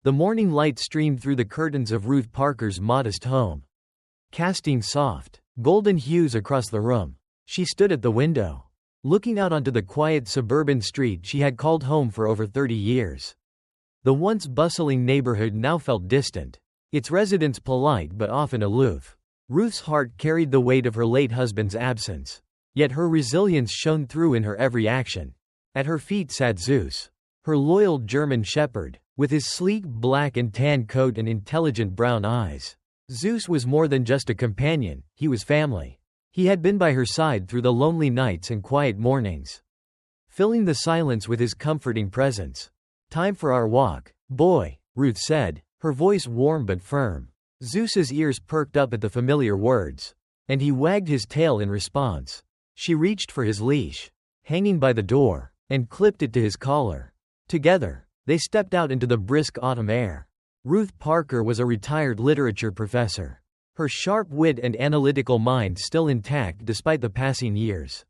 The morning light streamed through the curtains of Ruth Parker's modest home, casting soft, golden hues across the room. She stood at the window, looking out onto the quiet suburban street she had called home for over 30 years. The once bustling neighborhood now felt distant, its residents polite but often aloof. Ruth's heart carried the weight of her late husband's absence, yet her resilience shone through in her every action. At her feet sat Zeus, her loyal German shepherd, with his sleek black and tan coat and intelligent brown eyes. Zeus was more than just a companion, he was family. He had been by her side through the lonely nights and quiet mornings, filling the silence with his comforting presence. "Time for our walk, boy," Ruth said, her voice warm but firm. Zeus's ears perked up at the familiar words, and he wagged his tail in response. She reached for his leash, hanging by the door, and clipped it to his collar. Together, they stepped out into the brisk autumn air. Ruth Parker was a retired literature professor, her sharp wit and analytical mind still intact despite the passing years.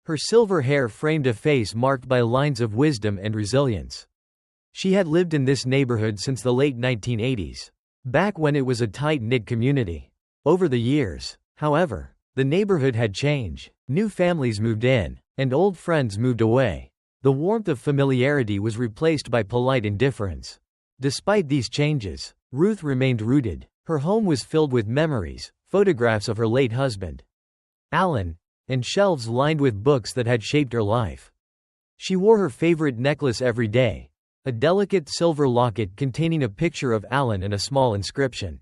Her silver hair framed a face marked by lines of wisdom and resilience. She had lived in this neighborhood since the late 1980s, back when it was a tight-knit community. Over the years, however, the neighborhood had changed. New families moved in, and old friends moved away. The warmth of familiarity was replaced by polite indifference. Despite these changes, Ruth remained rooted. Her home was filled with memories, photographs of her late husband, Alan, and shelves lined with books that had shaped her life. She wore her favorite necklace every day, a delicate silver locket containing a picture of Alan and a small inscription.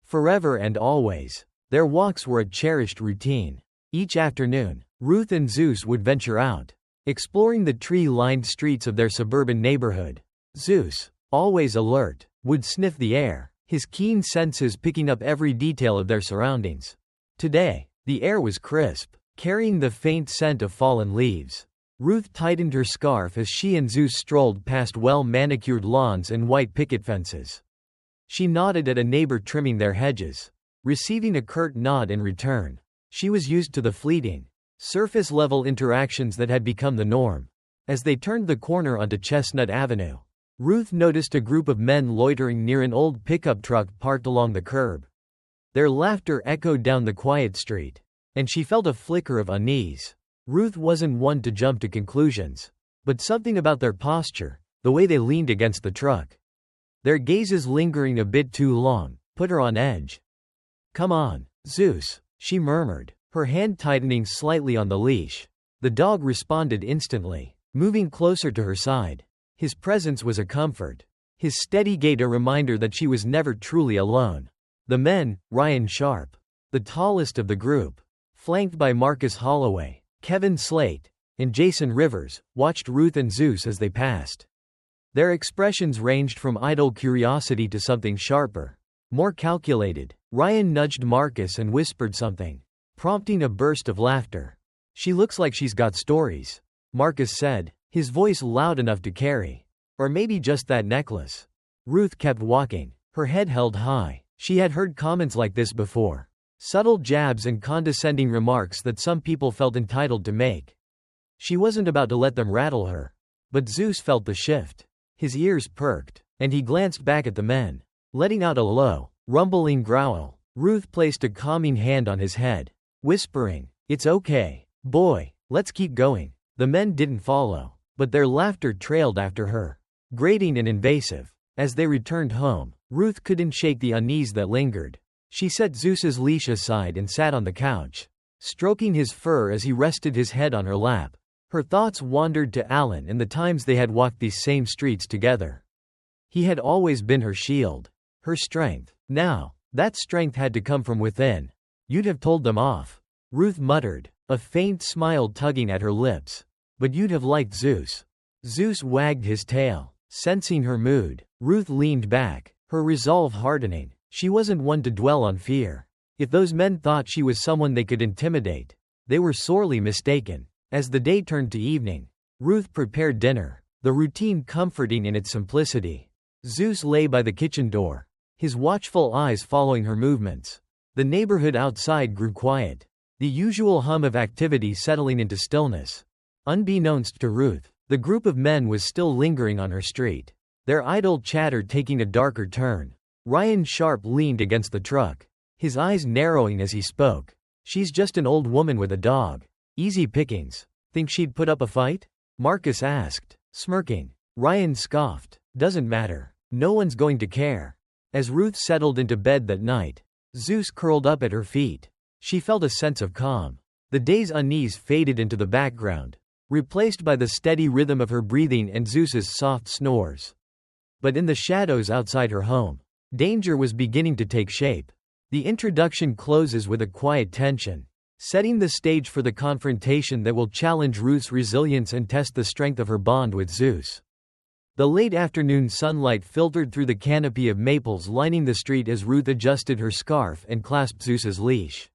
Forever and always. Their walks were a cherished routine. Each afternoon, Ruth and Zeus would venture out, exploring the tree-lined streets of their suburban neighborhood. Zeus, always alert, would sniff the air, his keen senses picking up every detail of their surroundings. Today, the air was crisp, carrying the faint scent of fallen leaves. Ruth tightened her scarf as she and Zeus strolled past well-manicured lawns and white picket fences. She nodded at a neighbor trimming their hedges, receiving a curt nod in return. She was used to the fleeting, surface-level interactions that had become the norm. As they turned the corner onto Chestnut Avenue, Ruth noticed a group of men loitering near an old pickup truck parked along the curb. Their laughter echoed down the quiet street, and she felt a flicker of unease. Ruth wasn't one to jump to conclusions, but something about their posture, the way they leaned against the truck, their gazes lingering a bit too long, put her on edge. "Come on, Zeus," she murmured, her hand tightening slightly on the leash. The dog responded instantly, moving closer to her side. His presence was a comfort, his steady gait a reminder that she was never truly alone. The men, Ryan Sharp, the tallest of the group, flanked by Marcus Holloway, Kevin Slate, and Jason Rivers, watched Ruth and Zeus as they passed. Their expressions ranged from idle curiosity to something sharper, more calculated. Ryan nudged Marcus and whispered something, prompting a burst of laughter. "She looks like she's got stories," Marcus said, his voice loud enough to carry. "Or maybe just that necklace." Ruth kept walking, her head held high. She had heard comments like this before. Subtle jabs and condescending remarks that some people felt entitled to make. She wasn't about to let them rattle her. But Zeus felt the shift. His ears perked, and he glanced back at the men. Letting out a low, rumbling growl, Ruth placed a calming hand on his head, whispering, "It's okay, boy, let's keep going." The men didn't follow, but their laughter trailed after her, grating and invasive. As they returned home, Ruth couldn't shake the unease that lingered. She set Zeus's leash aside and sat on the couch, stroking his fur as he rested his head on her lap. Her thoughts wandered to Alan and the times they had walked these same streets together. He had always been her shield, her strength. Now, that strength had to come from within. "You'd have told them off," Ruth muttered, a faint smile tugging at her lips. "But you'd have liked Zeus." Zeus wagged his tail, sensing her mood. Ruth leaned back, her resolve hardening. She wasn't one to dwell on fear. If those men thought she was someone they could intimidate, they were sorely mistaken. As the day turned to evening, Ruth prepared dinner, the routine comforting in its simplicity. Zeus lay by the kitchen door, his watchful eyes following her movements. The neighborhood outside grew quiet, the usual hum of activity settling into stillness. Unbeknownst to Ruth, the group of men was still lingering on her street. their idle chatter taking a darker turn. Ryan Sharp leaned against the truck, his eyes narrowing as he spoke. "She's just an old woman with a dog. Easy pickings. Think she'd put up a fight?" Marcus asked, smirking. Ryan scoffed. "Doesn't matter. No one's going to care." As Ruth settled into bed that night, Zeus curled up at her feet. She felt a sense of calm. The day's unease faded into the background, replaced by the steady rhythm of her breathing and Zeus's soft snores. But in the shadows outside her home, danger was beginning to take shape. The introduction closes with a quiet tension, setting the stage for the confrontation that will challenge Ruth's resilience and test the strength of her bond with Zeus. The late afternoon sunlight filtered through the canopy of maples lining the street as Ruth adjusted her scarf and clasped Zeus's leash.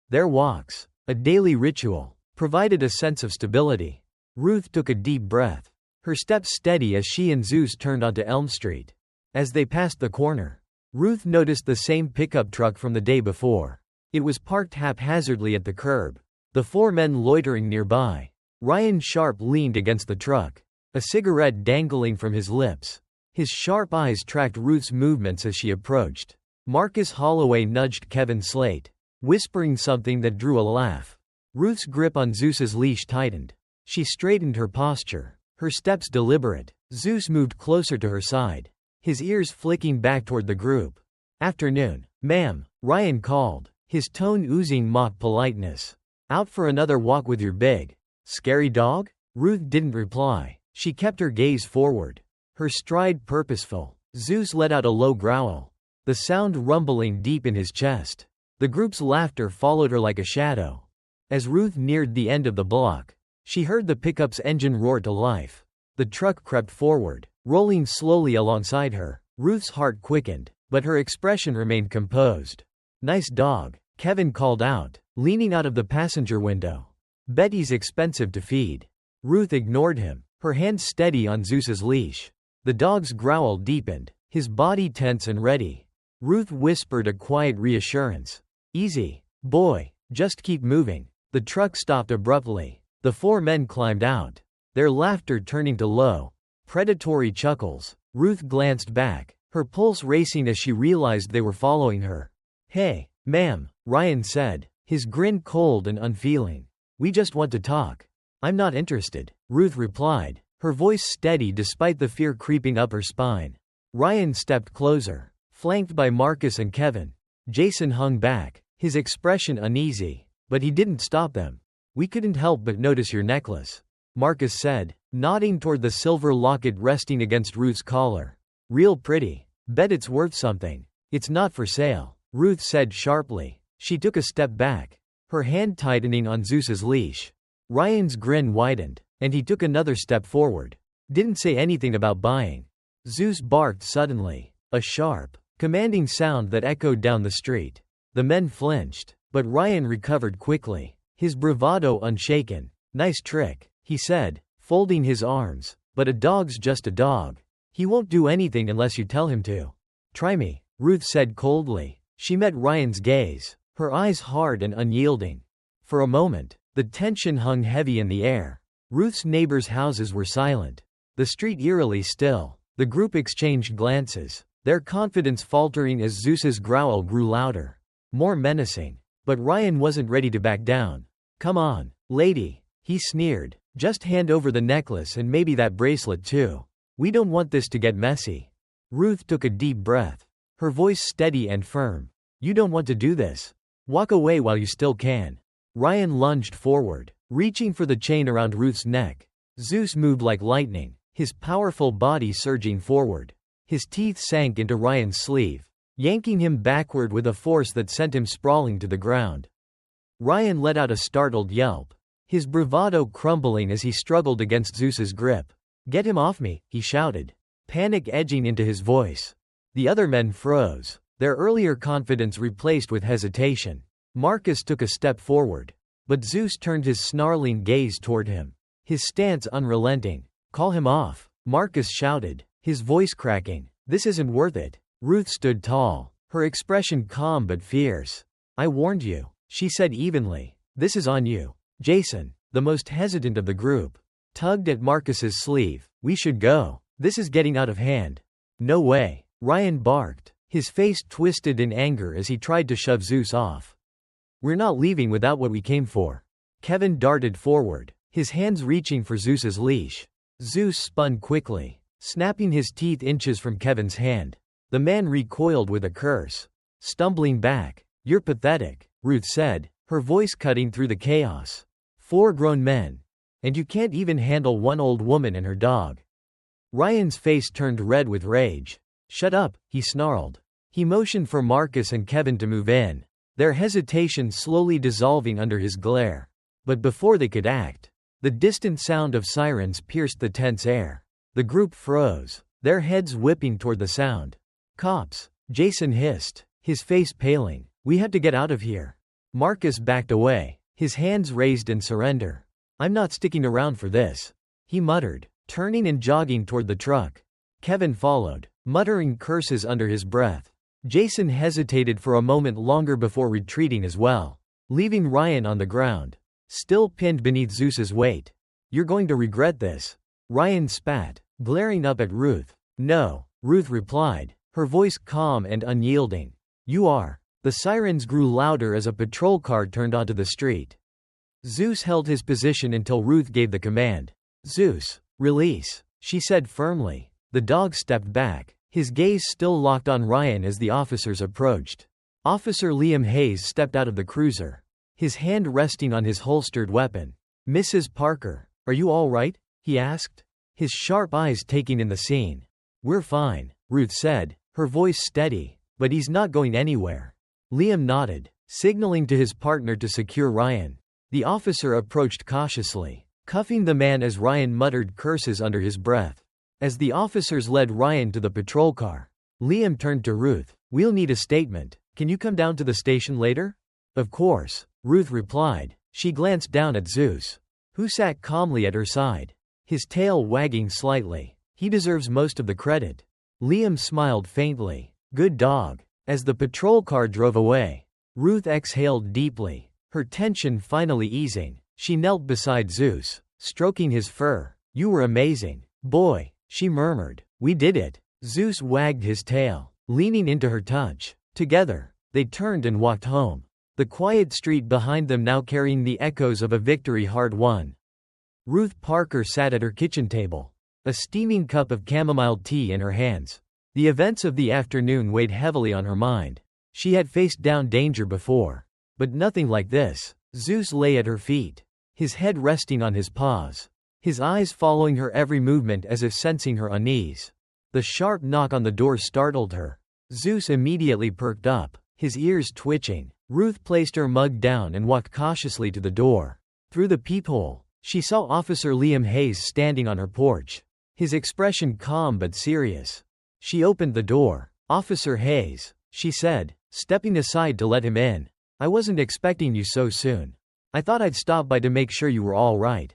Their walks, a daily ritual, provided a sense of stability. Ruth took a deep breath, her steps steady as she and Zeus turned onto Elm Street. As they passed the corner, Ruth noticed the same pickup truck from the day before. It was parked haphazardly at the curb, the four men loitering nearby. Ryan Sharp leaned against the truck, a cigarette dangling from his lips. His sharp eyes tracked Ruth's movements as she approached. Marcus Holloway nudged Kevin Slate, whispering something that drew a laugh. Ruth's grip on Zeus's leash tightened. She straightened her posture, her steps deliberate. Zeus moved closer to her side, his ears flicking back toward the group. "Afternoon, ma'am," Ryan called, his tone oozing mock politeness. "Out for another walk with your big, scary dog?" Ruth didn't reply. She kept her gaze forward, her stride purposeful. Zeus let out a low growl, the sound rumbling deep in his chest. The group's laughter followed her like a shadow. As Ruth neared the end of the block, she heard the pickup's engine roar to life. The truck crept forward, rolling slowly alongside her. Ruth's heart quickened, but her expression remained composed. "Nice dog," Kevin called out, leaning out of the passenger window. "Betty's expensive to feed." Ruth ignored him, her hand steady on Zeus's leash. The dog's growl deepened, his body tense and ready. Ruth whispered a quiet reassurance. "Easy, boy, just keep moving." The truck stopped abruptly. The four men climbed out, their laughter turning to low, predatory chuckles. Ruth glanced back, her pulse racing as she realized they were following her. "Hey, ma'am," Ryan said, his grin cold and unfeeling. "We just want to talk." "I'm not interested," Ruth replied, her voice steady despite the fear creeping up her spine. Ryan stepped closer, flanked by Marcus and Kevin. Jason hung back, his expression uneasy, but he didn't stop them. "We couldn't help but notice your necklace," Marcus said, nodding toward the silver locket resting against Ruth's collar. "Real pretty. Bet it's worth something." "It's not for sale," Ruth said sharply. She took a step back, her hand tightening on Zeus's leash. Ryan's grin widened, and he took another step forward. "Didn't say anything about buying." Zeus barked suddenly, a sharp, commanding sound that echoed down the street. The men flinched, but Ryan recovered quickly, his bravado unshaken. "Nice trick," he said, folding his arms, "but a dog's just a dog. He won't do anything unless you tell him to." "Try me," Ruth said coldly. She met Ryan's gaze, her eyes hard and unyielding. For a moment, the tension hung heavy in the air. Ruth's neighbors' houses were silent, the street eerily still. The group exchanged glances, their confidence faltering as Zeus's growl grew louder, more menacing. But Ryan wasn't ready to back down. "Come on, lady," he sneered. "Just hand over the necklace and maybe that bracelet too. We don't want this to get messy." Ruth took a deep breath, her voice steady and firm. "You don't want to do this. Walk away while you still can." Ryan lunged forward, reaching for the chain around Ruth's neck. Zeus moved like lightning, his powerful body surging forward. His teeth sank into Ryan's sleeve, yanking him backward with a force that sent him sprawling to the ground. Ryan let out a startled yelp, his bravado crumbling as he struggled against Zeus's grip. "Get him off me," he shouted, panic edging into his voice. The other men froze, their earlier confidence replaced with hesitation. Marcus took a step forward, but Zeus turned his snarling gaze toward him, his stance unrelenting. "Call him off," Marcus shouted, his voice cracking. "This isn't worth it." Ruth stood tall, her expression calm but fierce. "I warned you," she said evenly. "This is on you." Jason, the most hesitant of the group, tugged at Marcus's sleeve. "We should go." This is getting out of hand. No way, Ryan barked, his face twisted in anger as he tried to shove Zeus off. We're not leaving without what we came for. Kevin darted forward, his hands reaching for Zeus's leash. Zeus spun quickly, snapping his teeth inches from Kevin's hand. The man recoiled with a curse. Stumbling back. You're pathetic, Ruth said, her voice cutting through the chaos. 4 grown men. And you can't even handle one old woman and her dog. Ryan's face turned red with rage. Shut up, he snarled. He motioned for Marcus and Kevin to move in, their hesitation slowly dissolving under his glare. But before they could act, the distant sound of sirens pierced the tense air. The group froze, their heads whipping toward the sound. Cops, Jason hissed, his face paling. We have to get out of here. Marcus backed away, his hands raised in surrender. I'm not sticking around for this, he muttered, turning and jogging toward the truck. Kevin followed, muttering curses under his breath. Jason hesitated for a moment longer before retreating as well, leaving Ryan on the ground, still pinned beneath Zeus's weight. You're going to regret this, Ryan spat, glaring up at Ruth. No, Ruth replied, her voice calm and unyielding. You are. The sirens grew louder as a patrol car turned onto the street. Zeus held his position until Ruth gave the command. Zeus, release, she said firmly. The dog stepped back, his gaze still locked on Ryan as the officers approached. Officer Liam Hayes stepped out of the cruiser, his hand resting on his holstered weapon. Mrs. Parker, are you all right? He asked, his sharp eyes taking in the scene. We're fine, Ruth said, her voice steady, but he's not going anywhere. Liam nodded, signaling to his partner to secure Ryan. The officer approached cautiously, cuffing the man as Ryan muttered curses under his breath. As the officers led Ryan to the patrol car, Liam turned to Ruth. We'll need a statement. Can you come down to the station later? Of course, Ruth replied. She glanced down at Zeus, who sat calmly at her side, his tail wagging slightly. He deserves most of the credit. Liam smiled faintly. Good dog. As the patrol car drove away, Ruth exhaled deeply, her tension finally easing. She knelt beside Zeus, stroking his fur. You were amazing, boy, she murmured. We did it. Zeus wagged his tail, leaning into her touch. Together, they turned and walked home, the quiet street behind them now carrying the echoes of a victory hard won. Ruth Parker sat at her kitchen table, a steaming cup of chamomile tea in her hands. The events of the afternoon weighed heavily on her mind. She had faced down danger before, but nothing like this. Zeus lay at her feet, his head resting on his paws, his eyes following her every movement as if sensing her unease. The sharp knock on the door startled her. Zeus immediately perked up, his ears twitching. Ruth placed her mug down and walked cautiously to the door. Through the peephole, she saw Officer Liam Hayes standing on her porch, his expression calm but serious. She opened the door. Officer Hayes, she said, stepping aside to let him in. I wasn't expecting you so soon. I thought I'd stop by to make sure you were all right.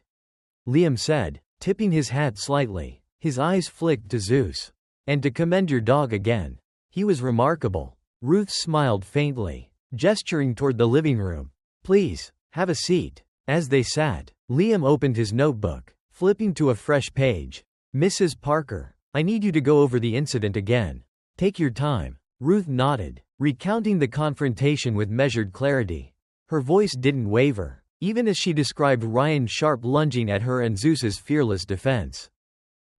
Liam said, tipping his hat slightly. His eyes flicked to Zeus. And to commend your dog again. He was remarkable. Ruth smiled faintly, gesturing toward the living room. Please, have a seat. As they sat, Liam opened his notebook, flipping to a fresh page. Mrs. Parker, I need you to go over the incident again. Take your time. Ruth nodded, recounting the confrontation with measured clarity. Her voice didn't waver, even as she described Ryan sharp lunging at her and Zeus's fearless defense.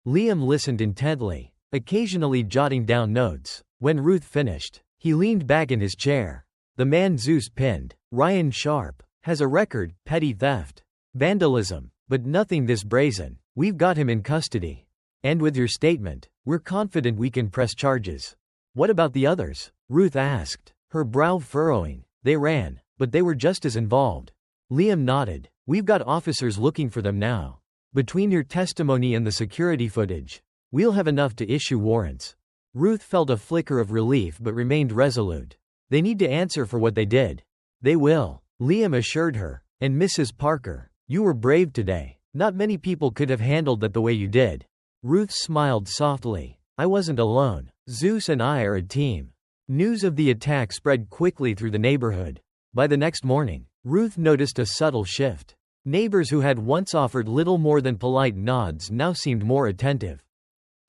Liam listened intently, occasionally jotting down notes. When Ruth finished, he leaned back in his chair. The man Zeus pinned, Ryan Sharp, has a record: petty theft, vandalism, but nothing this brazen. We've got him in custody. And with your statement, we're confident we can press charges. What about the others? Ruth asked, her brow furrowing. They ran, but they were just as involved. Liam nodded. We've got officers looking for them now. Between your testimony and the security footage, we'll have enough to issue warrants. Ruth felt a flicker of relief but remained resolute. They need to answer for what they did. They will, Liam assured her. And Mrs. Parker, you were brave today. Not many people could have handled that the way you did. Ruth smiled softly. I wasn't alone. Zeus and I are a team. News of the attack spread quickly through the neighborhood. By the next morning, Ruth noticed a subtle shift. Neighbors who had once offered little more than polite nods now seemed more attentive.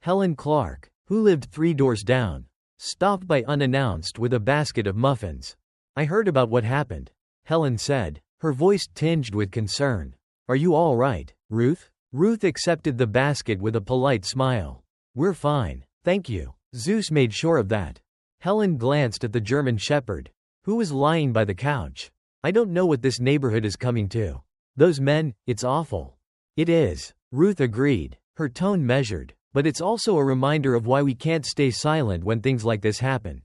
Helen Clark, who lived 3 doors down, stopped by unannounced with a basket of muffins. I heard about what happened, Helen said, her voice tinged with concern. Are you all right, Ruth? Ruth accepted the basket with a polite smile. We're fine, thank you. Zeus made sure of that. Helen glanced at the German shepherd, who was lying by the couch. I don't know what this neighborhood is coming to. Those men, it's awful. It is, Ruth agreed, her tone measured, but it's also a reminder of why we can't stay silent when things like this happen.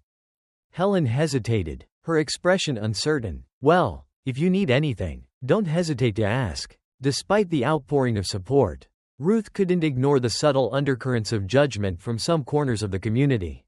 Helen hesitated, her expression uncertain. Well, if you need anything, don't hesitate to ask. Despite the outpouring of support, Ruth couldn't ignore the subtle undercurrents of judgment from some corners of the community.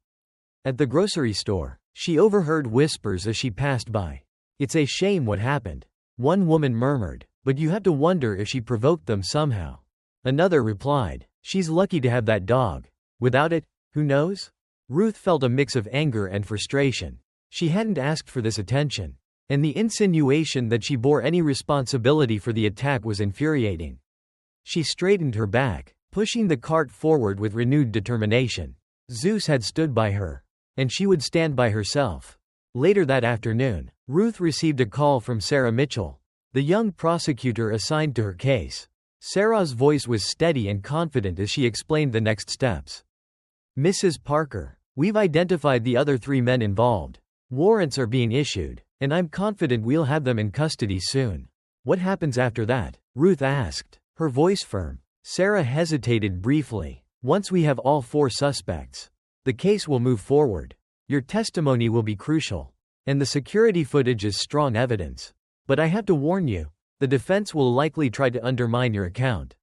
At the grocery store, she overheard whispers as she passed by. It's a shame what happened, one woman murmured, but you have to wonder if she provoked them somehow. Another replied, she's lucky to have that dog. Without it, who knows? Ruth felt a mix of anger and frustration. She hadn't asked for this attention, and the insinuation that she bore any responsibility for the attack was infuriating. She straightened her back, pushing the cart forward with renewed determination. Zeus had stood by her, and she would stand by herself. Later that afternoon, Ruth received a call from Sarah Mitchell, the young prosecutor assigned to her case. Sarah's voice was steady and confident as she explained the next steps. Mrs. Parker, we've identified the other 3 men involved. Warrants are being issued, and I'm confident we'll have them in custody soon. What happens after that? Ruth asked, her voice firm. Sarah hesitated briefly. Once we have all 4 suspects, the case will move forward. Your testimony will be crucial, and the security footage is strong evidence. But I have to warn you, the defense will likely try to undermine your account.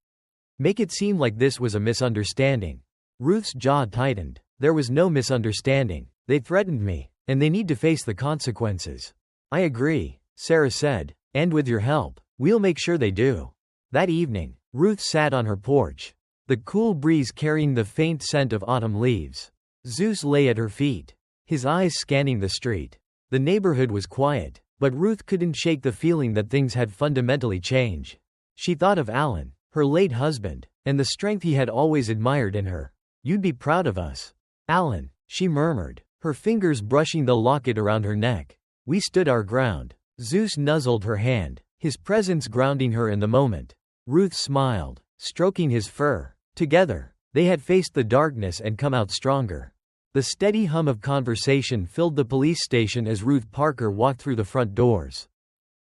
Make it seem like this was a misunderstanding. Ruth's jaw tightened. There was no misunderstanding. They threatened me, and they need to face the consequences. I agree, Sarah said, and with your help, we'll make sure they do. That evening, Ruth sat on her porch, the cool breeze carrying the faint scent of autumn leaves. Zeus lay at her feet, his eyes scanning the street. The neighborhood was quiet, but Ruth couldn't shake the feeling that things had fundamentally changed. She thought of Alan, her late husband, and the strength he had always admired in her. You'd be proud of us. Alan, she murmured, her fingers brushing the locket around her neck. We stood our ground. Zeus nuzzled her hand, his presence grounding her in the moment. Ruth smiled, stroking his fur. Together, they had faced the darkness and come out stronger. The steady hum of conversation filled the police station as Ruth Parker walked through the front doors.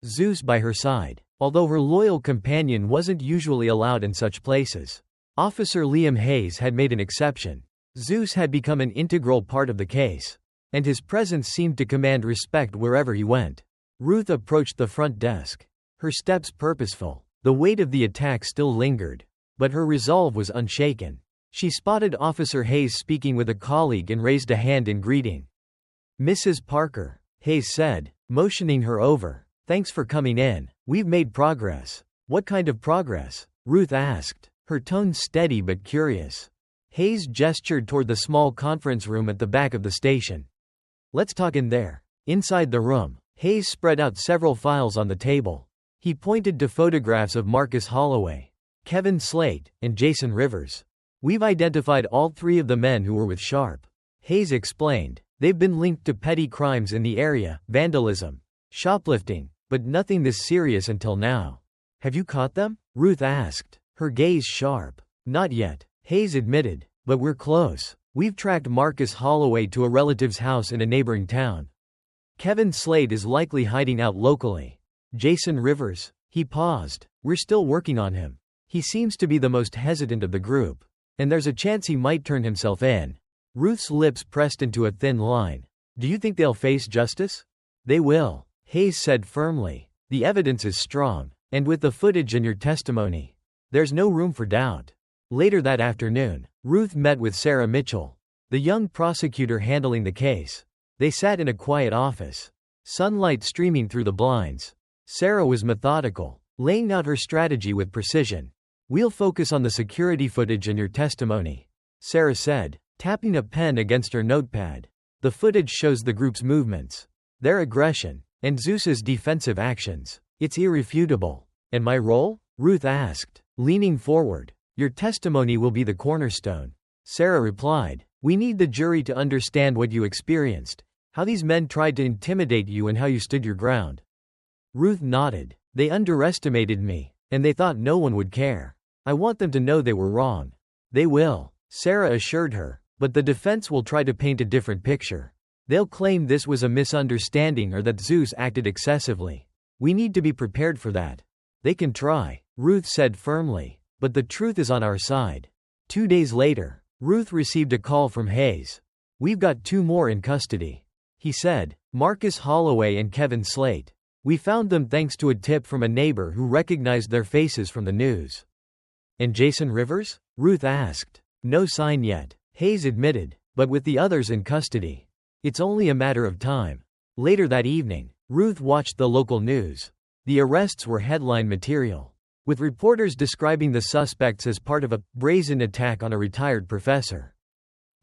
Zeus by her side, although her loyal companion wasn't usually allowed in such places. Officer Liam Hayes had made an exception. Zeus had become an integral part of the case, and his presence seemed to command respect wherever he went. Ruth approached the front desk, her steps purposeful. The weight of the attack still lingered, but her resolve was unshaken. She spotted Officer Hayes speaking with a colleague and raised a hand in greeting. Mrs. Parker, Hayes said, motioning her over. Thanks for coming in. We've made progress. What kind of progress? Ruth asked, her tone steady but curious. Hayes gestured toward the small conference room at the back of the station. Let's talk in there. Inside the room, Hayes spread out several files on the table. He pointed to photographs of Marcus Holloway, Kevin Slate, and Jason Rivers. We've identified all 3 of the men who were with Sharp. Hayes explained. They've been linked to petty crimes in the area, vandalism, shoplifting, but nothing this serious until now. Have you caught them? Ruth asked, her gaze sharp. Not yet, Hayes admitted, but we're close. We've tracked Marcus Holloway to a relative's house in a neighboring town. Kevin Slade is likely hiding out locally. Jason Rivers, he paused. We're still working on him. He seems to be the most hesitant of the group, and there's a chance he might turn himself in. Ruth's lips pressed into a thin line. Do you think they'll face justice? They will, Hayes said firmly. The evidence is strong, and with the footage and your testimony, there's no room for doubt. Later that afternoon, Ruth met with Sarah Mitchell, the young prosecutor handling the case. They sat in a quiet office, sunlight streaming through the blinds. Sarah was methodical, laying out her strategy with precision. We'll focus on the security footage and your testimony, Sarah said, tapping a pen against her notepad. The footage shows the group's movements, their aggression, and Zeus's defensive actions. It's irrefutable. And my role? Ruth asked, leaning forward. Your testimony will be the cornerstone. Sarah replied, "We need the jury to understand what you experienced, how these men tried to intimidate you and how you stood your ground." Ruth nodded. "They underestimated me, and they thought no one would care. I want them to know they were wrong." "They will," Sarah assured her, "but the defense will try to paint a different picture. They'll claim this was a misunderstanding or that Zeus acted excessively. We need to be prepared for that." "They can try," Ruth said firmly, "but the truth is on our side." 2 days later, Ruth received a call from Hayes. "We've got 2 more in custody," he said, Marcus Holloway and Kevin Slate. "We found them thanks to a tip from a neighbor who recognized their faces from the news." "And Jason Rivers?" Ruth asked. "No sign yet," Hayes admitted, "but with the others in custody, it's only a matter of time." Later that evening, Ruth watched the local news. The arrests were headline material, with reporters describing the suspects as part of a brazen attack on a retired professor.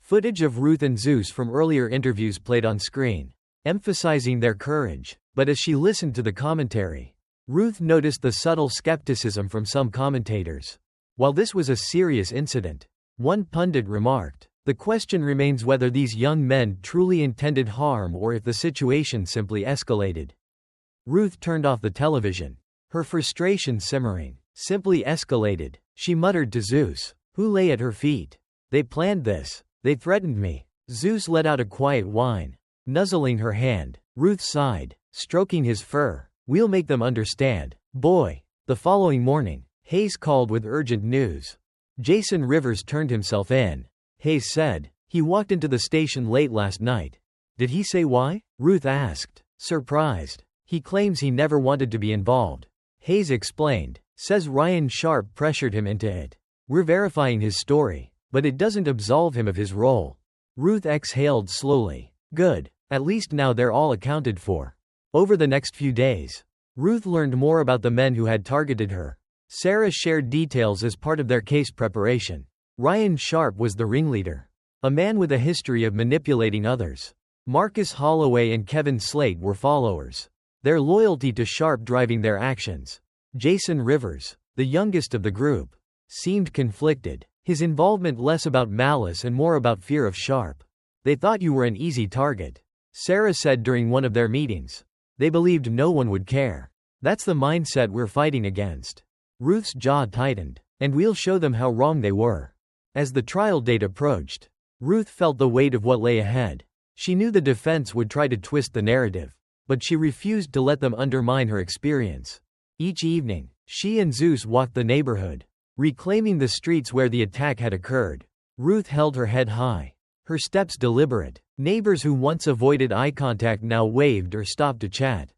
Footage of Ruth and Zeus from earlier interviews played on screen, emphasizing their courage, but as she listened to the commentary, Ruth noticed the subtle skepticism from some commentators. While this was a serious incident, one pundit remarked, "The question remains whether these young men truly intended harm or if the situation simply escalated." Ruth turned off the television, her frustration simmering. "Simply escalated," she muttered to Zeus, who lay at her feet. "They planned this. They threatened me." Zeus let out a quiet whine. Nuzzling her hand, Ruth sighed, stroking his fur. "We'll make them understand, boy." The following morning, Hayes called with urgent news. Jason Rivers turned himself in. Hayes said, "He walked into the station late last night." "Did he say why?" Ruth asked, surprised. "He claims he never wanted to be involved." Hayes explained, "Says Ryan Sharp pressured him into it. We're verifying his story, but it doesn't absolve him of his role." Ruth exhaled slowly. "Good. At least now they're all accounted for." Over the next few days, Ruth learned more about the men who had targeted her. Sarah shared details as part of their case preparation. Ryan Sharp was the ringleader, a man with a history of manipulating others. Marcus Holloway and Kevin Slate were followers, their loyalty to Sharp driving their actions. Jason Rivers, the youngest of the group, seemed conflicted, his involvement less about malice and more about fear of Sharp. "They thought you were an easy target," Sarah said during one of their meetings. "They believed no one would care. That's the mindset we're fighting against." Ruth's jaw tightened. "And we'll show them how wrong they were." As the trial date approached, Ruth felt the weight of what lay ahead. She knew the defense would try to twist the narrative, but she refused to let them undermine her experience. Each evening, she and Zeus walked the neighborhood, reclaiming the streets where the attack had occurred. Ruth held her head high, her steps deliberate. Neighbors who once avoided eye contact now waved or stopped to chat,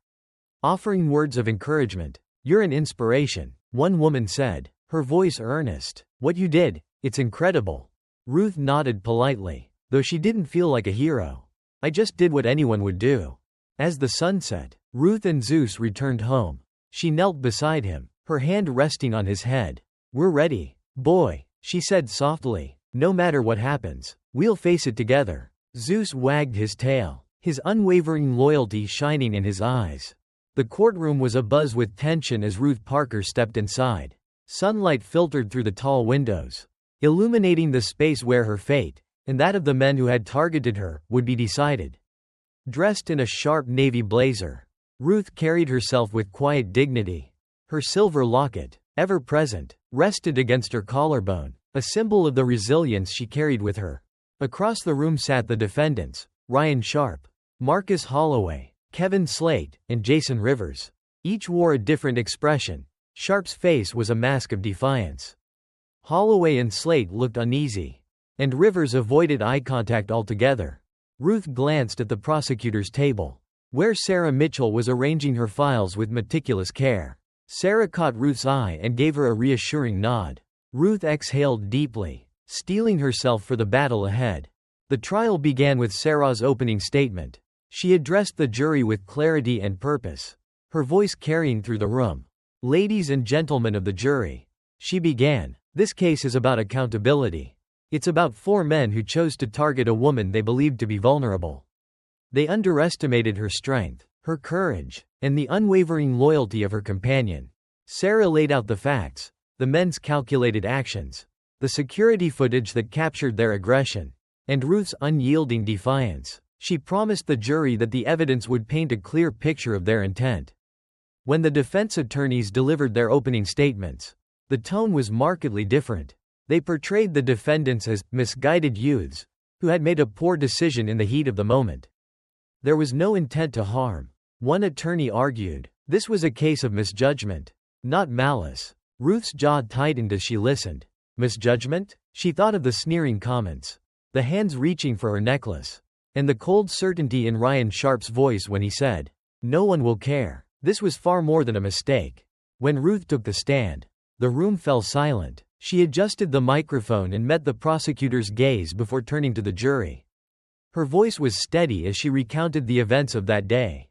offering words of encouragement. "You're an inspiration," one woman said, her voice earnest. "What you did, it's incredible." Ruth nodded politely, though she didn't feel like a hero. "I just did what anyone would do." As the sun set, Ruth and Zeus returned home. She knelt beside him, her hand resting on his head. "We're ready, boy," she said softly. "No matter what happens, we'll face it together." Zeus wagged his tail, his unwavering loyalty shining in his eyes. The courtroom was abuzz with tension as Ruth Parker stepped inside. Sunlight filtered through the tall windows, illuminating the space where her fate, and that of the men who had targeted her, would be decided. Dressed in a sharp navy blazer, Ruth carried herself with quiet dignity. Her silver locket, ever present, rested against her collarbone, a symbol of the resilience she carried with her. Across the room sat the defendants, Ryan Sharp, Marcus Holloway, Kevin Slate, and Jason Rivers. Each wore a different expression. Sharp's face was a mask of defiance. Holloway and Slate looked uneasy, and Rivers avoided eye contact altogether. Ruth glanced at the prosecutor's table, where Sarah Mitchell was arranging her files with meticulous care. Sarah caught Ruth's eye and gave her a reassuring nod. Ruth exhaled deeply, steeling herself for the battle ahead. The trial began with Sarah's opening statement. She addressed the jury with clarity and purpose, her voice carrying through the room. "Ladies and gentlemen of the jury," she began, "this case is about accountability. It's about 4 men who chose to target a woman they believed to be vulnerable. They underestimated her strength, her courage, and the unwavering loyalty of her companion." Sarah laid out the facts, the men's calculated actions, the security footage that captured their aggression, and Ruth's unyielding defiance. She promised the jury that the evidence would paint a clear picture of their intent. When the defense attorneys delivered their opening statements, the tone was markedly different. They portrayed the defendants as misguided youths who had made a poor decision in the heat of the moment. There was no intent to harm. One attorney argued, this was a case of misjudgment, not malice. Ruth's jaw tightened as she listened. Misjudgment? She thought of the sneering comments, the hands reaching for her necklace, and the cold certainty in Ryan Sharp's voice when he said, "No one will care." This was far more than a mistake. When Ruth took the stand, the room fell silent. She adjusted the microphone and met the prosecutor's gaze before turning to the jury. Her voice was steady as she recounted the events of that day.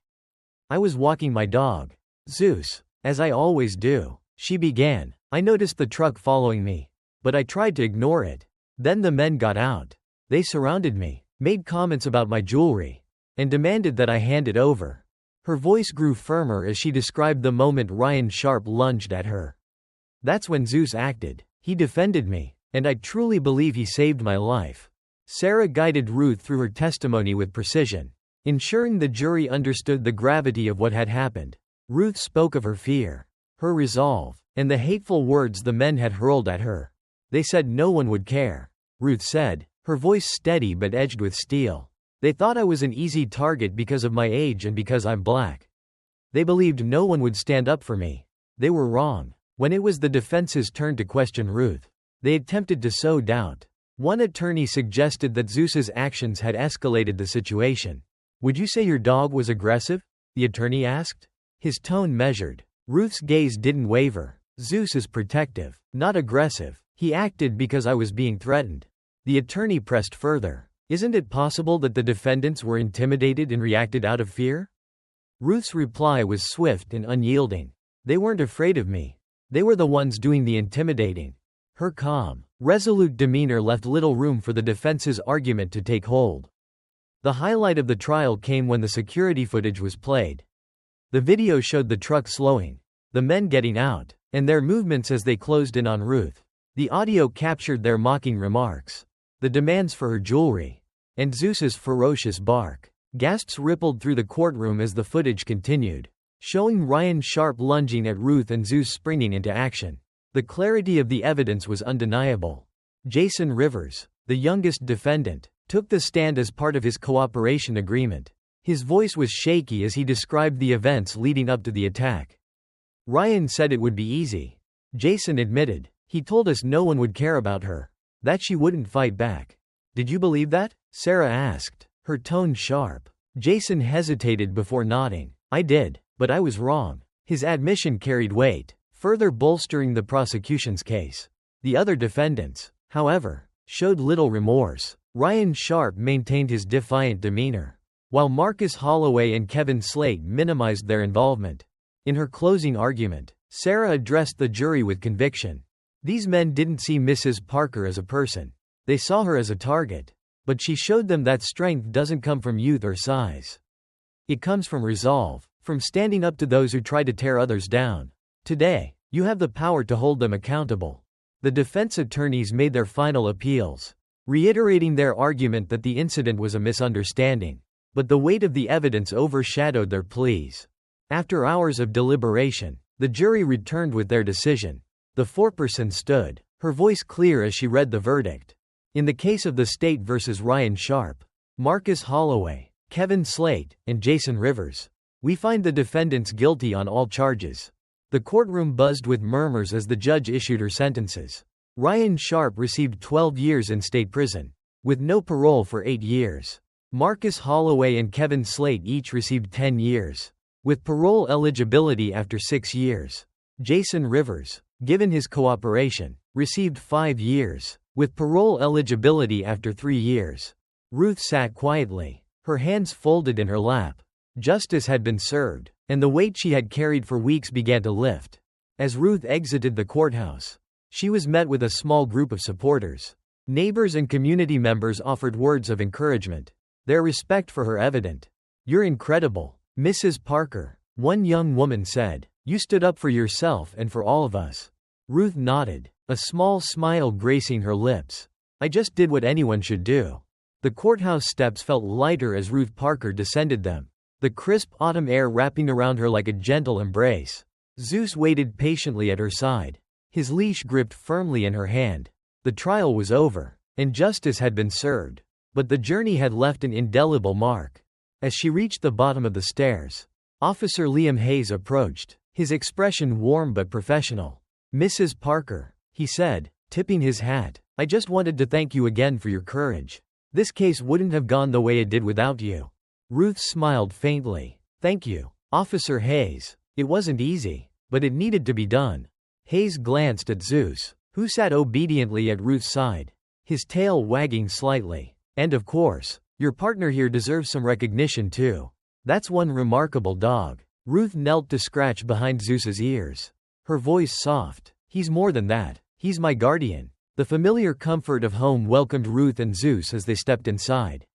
"I was walking my dog, Zeus, as I always do," she began. "I noticed the truck following me, but I tried to ignore it. Then the men got out. They surrounded me, made comments about my jewelry, and demanded that I hand it over." Her voice grew firmer as she described the moment Ryan Sharp lunged at her. "That's when Zeus acted. He defended me, and I truly believe he saved my life." Sarah guided Ruth through her testimony with precision, ensuring the jury understood the gravity of what had happened. Ruth spoke of her fear, her resolve, and the hateful words the men had hurled at her. "They said no one would care," Ruth said, her voice steady but edged with steel. "They thought I was an easy target because of my age and because I'm black. They believed no one would stand up for me. They were wrong." When it was the defense's turn to question Ruth, they attempted to sow doubt. One attorney suggested that Zeus's actions had escalated the situation. "Would you say your dog was aggressive?" the attorney asked. His tone measured. Ruth's gaze didn't waver. "Zeus is protective, not aggressive. He acted because I was being threatened." The attorney pressed further. "Isn't it possible that the defendants were intimidated and reacted out of fear?" Ruth's reply was swift and unyielding. "They weren't afraid of me. They were the ones doing the intimidating." Her calm, resolute demeanor left little room for the defense's argument to take hold. The highlight of the trial came when the security footage was played. The video showed the truck slowing, the men getting out, and their movements as they closed in on Ruth. The audio captured their mocking remarks, the demands for her jewelry, and Zeus's ferocious bark. Gasps rippled through the courtroom as the footage continued, showing Ryan Sharp lunging at Ruth and Zeus springing into action. The clarity of the evidence was undeniable. Jason Rivers, the youngest defendant, took the stand as part of his cooperation agreement. His voice was shaky as he described the events leading up to the attack. "Ryan said it would be easy," Jason admitted. "He told us no one would care about her, that she wouldn't fight back." "Did you believe that?" Sarah asked, her tone sharp. Jason hesitated before nodding. "I did, but I was wrong." His admission carried weight, further bolstering the prosecution's case. The other defendants, however, showed little remorse. Ryan Sharp maintained his defiant demeanor, while Marcus Holloway and Kevin Slate minimized their involvement. In her closing argument, Sarah addressed the jury with conviction. These men didn't see Mrs. Parker as a person. They saw her as a target. But she showed them that strength doesn't come from youth or size. It comes from resolve, from standing up to those who try to tear others down. Today, you have the power to hold them accountable. The defense attorneys made their final appeals, reiterating their argument that the incident was a misunderstanding. But the weight of the evidence overshadowed their pleas. After hours of deliberation, the jury returned with their decision. The foreperson stood, her voice clear as she read the verdict. In the case of the state versus Ryan Sharp, Marcus Holloway, Kevin Slate, and Jason Rivers, we find the defendants guilty on all charges. The courtroom buzzed with murmurs as the judge issued her sentences. Ryan Sharp received 12 years in state prison, with no parole for 8 years. Marcus Holloway and Kevin Slate each received 10 years, with parole eligibility after 6 years. Jason Rivers, given his cooperation, received 5 years, with parole eligibility after 3 years. Ruth sat quietly, her hands folded in her lap. Justice had been served, and the weight she had carried for weeks began to lift. As Ruth exited the courthouse, she was met with a small group of supporters. Neighbors and community members offered words of encouragement, their respect for her evident. "You're incredible, Mrs. Parker," one young woman said. "You stood up for yourself and for all of us." Ruth nodded, a small smile gracing her lips. "I just did what anyone should do." The courthouse steps felt lighter as Ruth Parker descended them, the crisp autumn air wrapping around her like a gentle embrace. Zeus waited patiently at her side, his leash gripped firmly in her hand. The trial was over, and justice had been served. But the journey had left an indelible mark. As she reached the bottom of the stairs, Officer Liam Hayes approached, his expression warm but professional. "Mrs. Parker," he said, tipping his hat, "I just wanted to thank you again for your courage. This case wouldn't have gone the way it did without you." Ruth smiled faintly. "Thank you, Officer Hayes. It wasn't easy, but it needed to be done." Hayes glanced at Zeus, who sat obediently at Ruth's side, his tail wagging slightly. "And of course, your partner here deserves some recognition too. That's one remarkable dog." Ruth knelt to scratch behind Zeus's ears, her voice soft. "He's more than that. He's my guardian." The familiar comfort of home welcomed Ruth and Zeus as they stepped inside.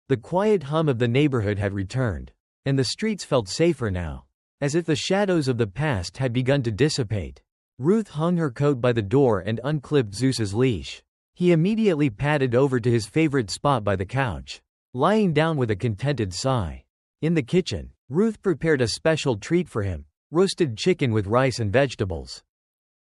The quiet hum of the neighborhood had returned, and the streets felt safer now, as if the shadows of the past had begun to dissipate. Ruth hung her coat by the door and unclipped Zeus's leash. He immediately padded over to his favorite spot by the couch, lying down with a contented sigh. In the kitchen, Ruth prepared a special treat for him, roasted chicken with rice and vegetables.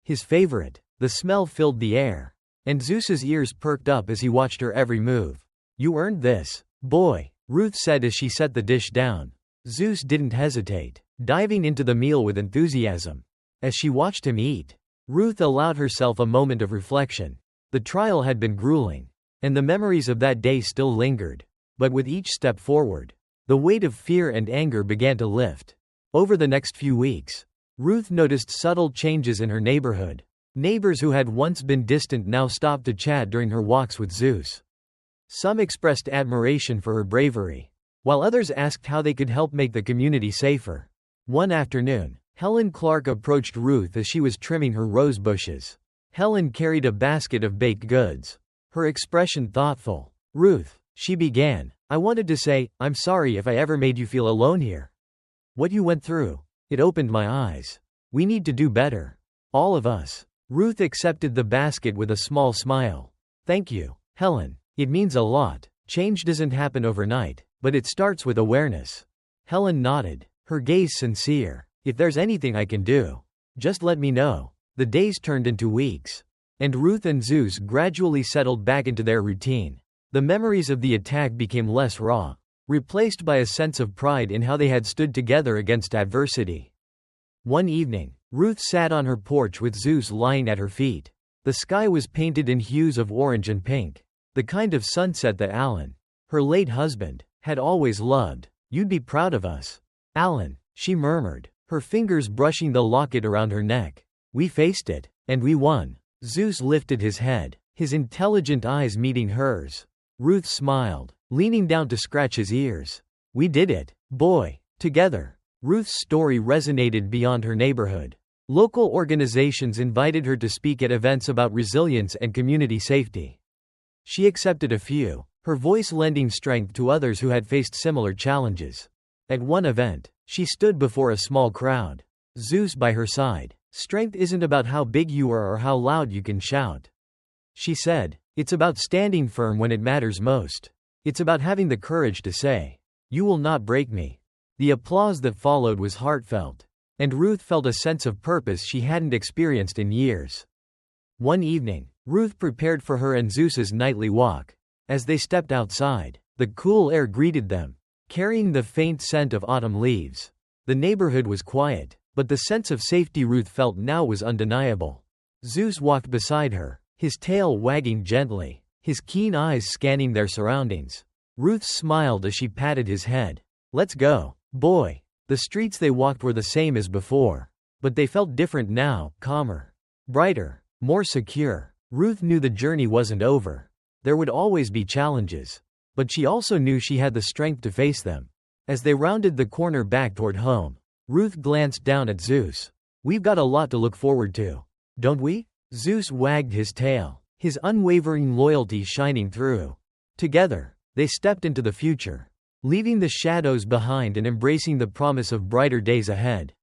His favorite. The smell filled the air, and Zeus's ears perked up as he watched her every move. "You earned this, boy," Ruth said as she set the dish down. Zeus didn't hesitate, diving into the meal with enthusiasm. As she watched him eat, Ruth allowed herself a moment of reflection. The trial had been grueling, and the memories of that day still lingered. But with each step forward, the weight of fear and anger began to lift. Over the next few weeks, Ruth noticed subtle changes in her neighborhood. Neighbors who had once been distant now stopped to chat during her walks with Zeus. Some expressed admiration for her bravery, while others asked how they could help make the community safer. One afternoon, Helen Clark approached Ruth as she was trimming her rose bushes. Helen carried a basket of baked goods, her expression thoughtful. "Ruth," she began, "I wanted to say, I'm sorry if I ever made you feel alone here. What you went through, it opened my eyes. We need to do better. All of us." Ruth accepted the basket with a small smile. "Thank you, Helen. It means a lot. Change doesn't happen overnight, but it starts with awareness." Helen nodded, her gaze sincere. "If there's anything I can do, just let me know." The days turned into weeks, and Ruth and Zeus gradually settled back into their routine. The memories of the attack became less raw, replaced by a sense of pride in how they had stood together against adversity. One evening, Ruth sat on her porch with Zeus lying at her feet. The sky was painted in hues of orange and pink, the kind of sunset that Alan, her late husband, had always loved. "You'd be proud of us, Alan," she murmured, her fingers brushing the locket around her neck. "We faced it, and we won." Zeus lifted his head, his intelligent eyes meeting hers. Ruth smiled, leaning down to scratch his ears. "We did it, boy, together." Ruth's story resonated beyond her neighborhood. Local organizations invited her to speak at events about resilience and community safety. She accepted a few, her voice lending strength to others who had faced similar challenges. At one event, she stood before a small crowd, Zeus by her side. "Strength isn't about how big you are or how loud you can shout," she said. "It's about standing firm when it matters most. It's about having the courage to say, 'You will not break me.'" The applause that followed was heartfelt, and Ruth felt a sense of purpose she hadn't experienced in years. One evening, Ruth prepared for her and Zeus's nightly walk. As they stepped outside, the cool air greeted them, carrying the faint scent of autumn leaves. The neighborhood was quiet, but the sense of safety Ruth felt now was undeniable. Zeus walked beside her, his tail wagging gently, his keen eyes scanning their surroundings. Ruth smiled as she patted his head. "Let's go, boy." The streets they walked were the same as before, but they felt different now, calmer, brighter, more secure. Ruth knew the journey wasn't over. There would always be challenges, but she also knew she had the strength to face them. As they rounded the corner back toward home, Ruth glanced down at Zeus. "We've got a lot to look forward to, don't we?" Zeus wagged his tail, his unwavering loyalty shining through. Together, they stepped into the future, leaving the shadows behind and embracing the promise of brighter days ahead.